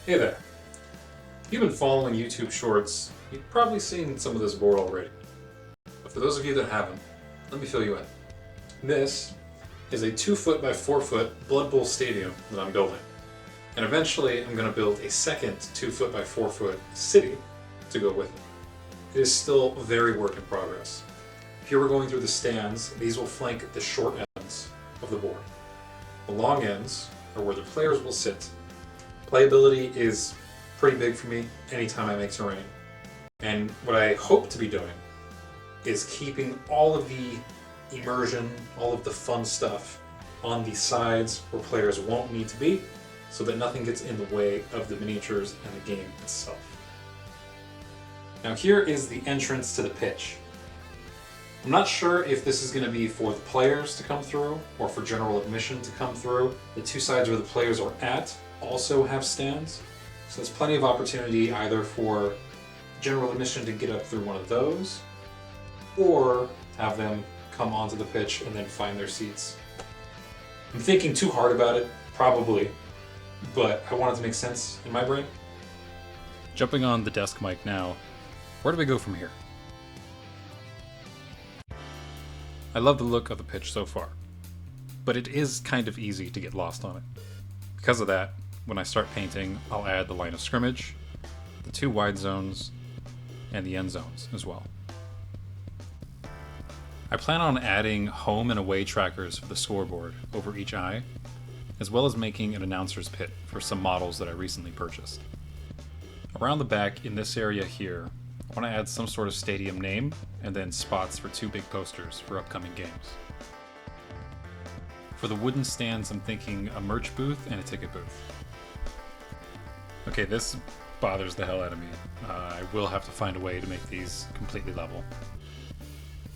Hey there. If you've been following YouTube Shorts, you've probably seen some of this board already. But for those of you that haven't, let me fill you in. This is a 2 foot by 4 foot Blood Bowl stadium that I'm building. And eventually I'm going to build a second 2 foot by 4 foot city to go with it. It is still very work in progress. If you were going through the stands, these will flank the short ends of the board. The long ends are where the players will sit. Playability is pretty big for me anytime I make terrain. And what I hope to be doing is keeping all of the immersion, all of the fun stuff on the sides where players won't need to be, so that nothing gets in the way of the miniatures and the game itself. Now here is the entrance to the pitch. I'm not sure if this is going to be for the players to come through or for general admission to come through. The two sides where the players are at also have stands, so there's plenty of opportunity either for general admission to get up through one of those or have them come onto the pitch and then find their seats. I'm thinking too hard about it, probably, but I want it to make sense in my brain. Jumping on the desk mic now, where do we go from here? I love the look of the pitch so far, but it is kind of easy to get lost on it. Because of that, when I start painting, I'll add the line of scrimmage, the 2 wide zones, and the end zones as well. I plan on adding home and away trackers for the scoreboard over each eye, as well as making an announcer's pit for some models that I recently purchased. Around the back in this area here, I want to add some sort of stadium name and then spots for 2 big posters for upcoming games. For the wooden stands, I'm thinking a merch booth and a ticket booth. Okay, this bothers the hell out of me. I will have to find a way to make these completely level.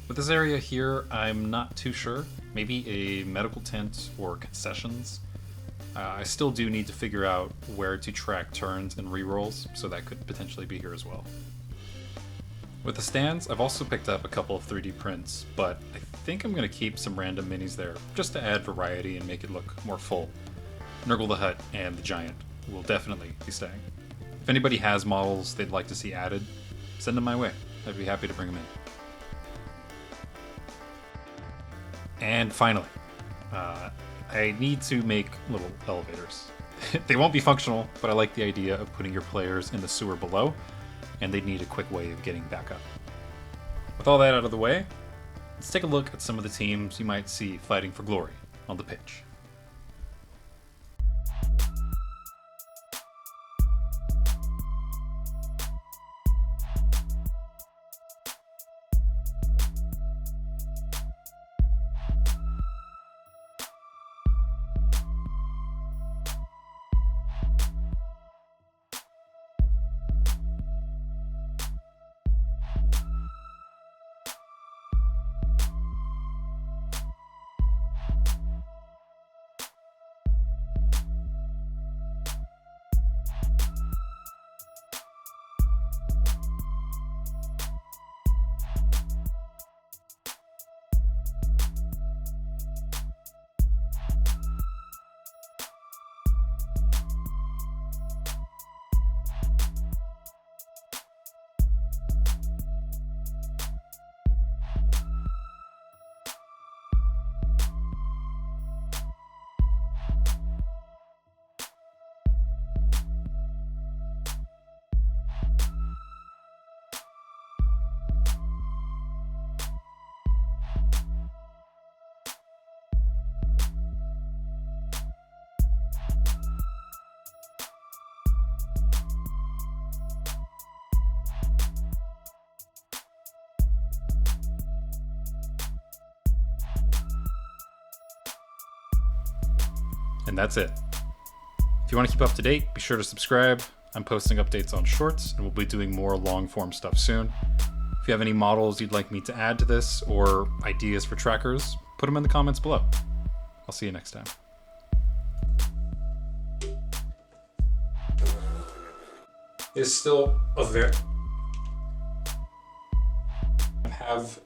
With this area here, I'm not too sure. Maybe a medical tent or concessions. I still do need to figure out where to track turns and rerolls, so that could potentially be here as well. With the stands, I've also picked up a couple of 3D prints, but I think I'm going to keep some random minis there just to add variety and make it look more full. Nurgle the Hut and the Giant will definitely be staying. If anybody has models they'd like to see added, send them my way. I'd be happy to bring them in. And finally, I need to make little elevators. They won't be functional, but I like the idea of putting your players in the sewer below, and they need a quick way of getting back up. With all that out of the way, let's take a look at some of the teams you might see fighting for glory on the pitch. And that's it. If you want to keep up to date, be sure to subscribe. I'm posting updates on shorts, and we'll be doing more long-form stuff soon. If you have any models you'd like me to add to this, or ideas for trackers, put them in the comments below. I'll see you next time. It's still a very... have